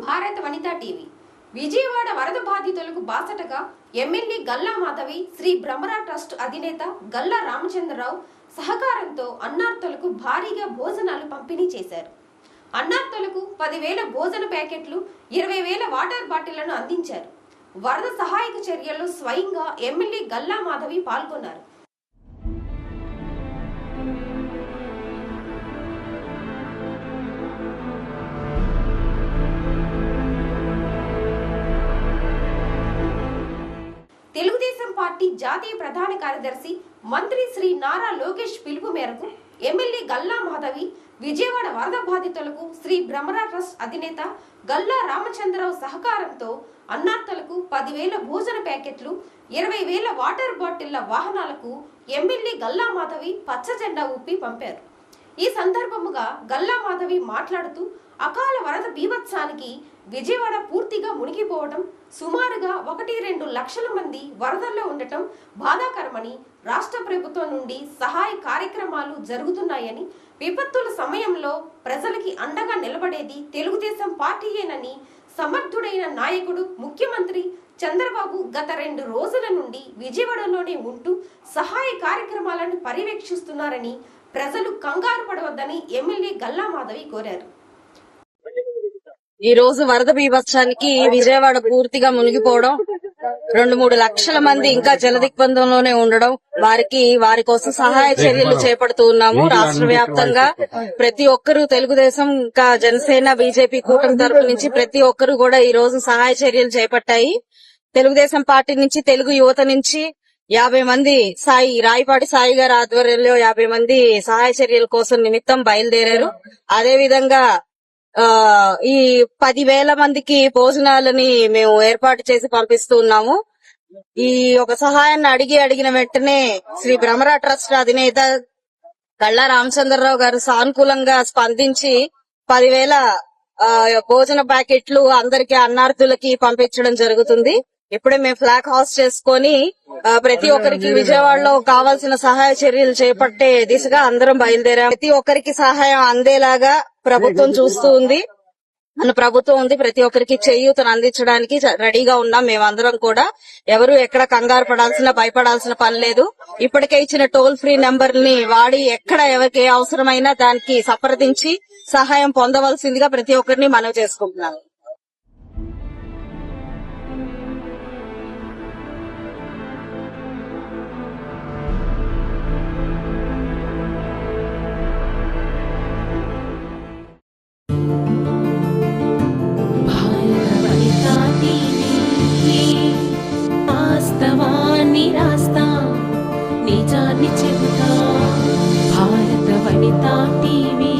భారత వనితా టీవీ. విజయవాడ వరద బాధితులకు బాసటగా ఎమ్మెల్యే గల్లా మాధవి, శ్రీ భ్రమరా ట్రస్ట్ అధినేత గల్లా రామచంద్రరావు సహకారంతో అన్నార్తులకు భారీగా భోజనాలు పంపిణీ చేశారు. అన్నార్తులకు 10,000 భోజన ప్యాకెట్లు, 20,000 వాటర్ బాటిళ్లను అందించారు. వరద సహాయక చర్యల్లో స్వయంగా ఎమ్మెల్యే గల్లా మాధవి పాల్గొన్నారు. తెలుగుదేశం పార్టీ జాతీయ ప్రధాన కార్యదర్శి మంత్రి శ్రీ నారా లోకేష్ పిలుపు మేరకు ఎమ్మెల్యే గల్లా మాధవి విజయవాడ వరద బాధితులకు శ్రీ భ్రమరా ట్రస్ట్ అధినేత గల్లా రామచంద్రరావు సహకారంతో అన్నార్తులకు 10,000 భోజన ప్యాకెట్లు, 20,000 వాటర్ బాటిళ్ల వాహనాలకు ఎమ్మెల్యే గల్లా మాధవి పచ్చ జెండా ఊపి పంపారు. ఈ సందర్భముగా గల్లా మాధవి మాట్లాడుతూ అకాల వరద బీభత్సానికి విజయవాడ పూర్తిగా మునిగిపోవడం, సుమారుగా 1-2 లక్షల మంది వరదల్లో ఉండటం బాధాకరమని, రాష్ట్ర ప్రభుత్వం నుండి సహాయ కార్యక్రమాలు జరుగుతున్నాయని, విపత్తుల సమయంలో ప్రజలకి అండగా నిలబడేది తెలుగుదేశం పార్టీయేనని, సమర్థుడైన నాయకుడు ముఖ్యమంత్రి చంద్రబాబు గత 2 రోజుల నుండి విజయవాడలోనే ఉంటూ సహాయ కార్యక్రమాలను పర్యవేక్షిస్తున్నారని, ప్రజలు కంగారు పడవద్దని ఎమ్మెల్యే గల్లా మాధవి కోరారు. ఈ రోజు వరద బీభత్సానికి విజయవాడ పూర్తిగా మునిగిపోవడం, 2-3 లక్షల మంది ఇంకా జలదిగ్బంధంలోనే ఉండడం, వారి కోసం సహాయ చర్యలు చేపడుతూ ఉన్నాము. రాష్ట్ర వ్యాప్తంగా ప్రతి ఒక్కరూ, తెలుగుదేశం ఇంకా జనసేన బీజేపీ కూటమి తరపు నుంచి ప్రతి ఒక్కరూ కూడా ఈ రోజు సహాయ చర్యలు చేపట్టాయి. తెలుగుదేశం పార్టీ నుంచి, తెలుగు యువత నుంచి 50 మంది రాయపాటి సాయి గారి ఆధ్వర్యంలో 50 మంది సహాయ చర్యల కోసం నిమిత్తం బయలుదేరారు. అదే విధంగా ఈ 10,000 మందికి భోజనాలని మేము ఏర్పాటు చేసి పంపిస్తూ ఉన్నాము. ఈ ఒక సహాయాన్ని అడిగిన వెంటనే శ్రీ భ్రమరా ట్రస్ట్ అధినేత గల్లా రామచంద్రరావు గారు సానుకూలంగా స్పందించి 10,000 భోజన ప్యాకెట్లు అందరికి అన్నార్థులకి పంపించడం జరుగుతుంది. ఇప్పుడే మేము ఫ్లాగ్ హౌస్ చేసుకుని ప్రతి ఒక్కరికి విజయవాడలో కావాల్సిన సహాయ చర్యలు చేపట్టే దిశగా అందరం బయలుదేరాం. ప్రతి ఒక్కరికి సహాయం అందేలాగా ప్రభుత్వం చూస్తూ ఉంది. మన ప్రభుత్వం ఉంది, ప్రతి ఒక్కరికి చేయూతను అందించడానికి రెడీగా ఉన్నాం. మేమందరం కూడా ఎవరు ఎక్కడ కంగారు పడాల్సిన, భయపడాల్సిన పని లేదు. ఇప్పటికే ఇచ్చిన టోల్ ఫ్రీ నెంబర్ ని వాడి ఎక్కడ ఎవరికి ఏ అవసరమైనా దానికి సంప్రదించి సహాయం పొందవలసిందిగా ప్రతి ఒక్కరిని మనవి చేసుకుంటున్నాను. వాస్తవాన్ని రాస్తా, నిజాన్ని చెబుతా, భారత వనితా టీవీ.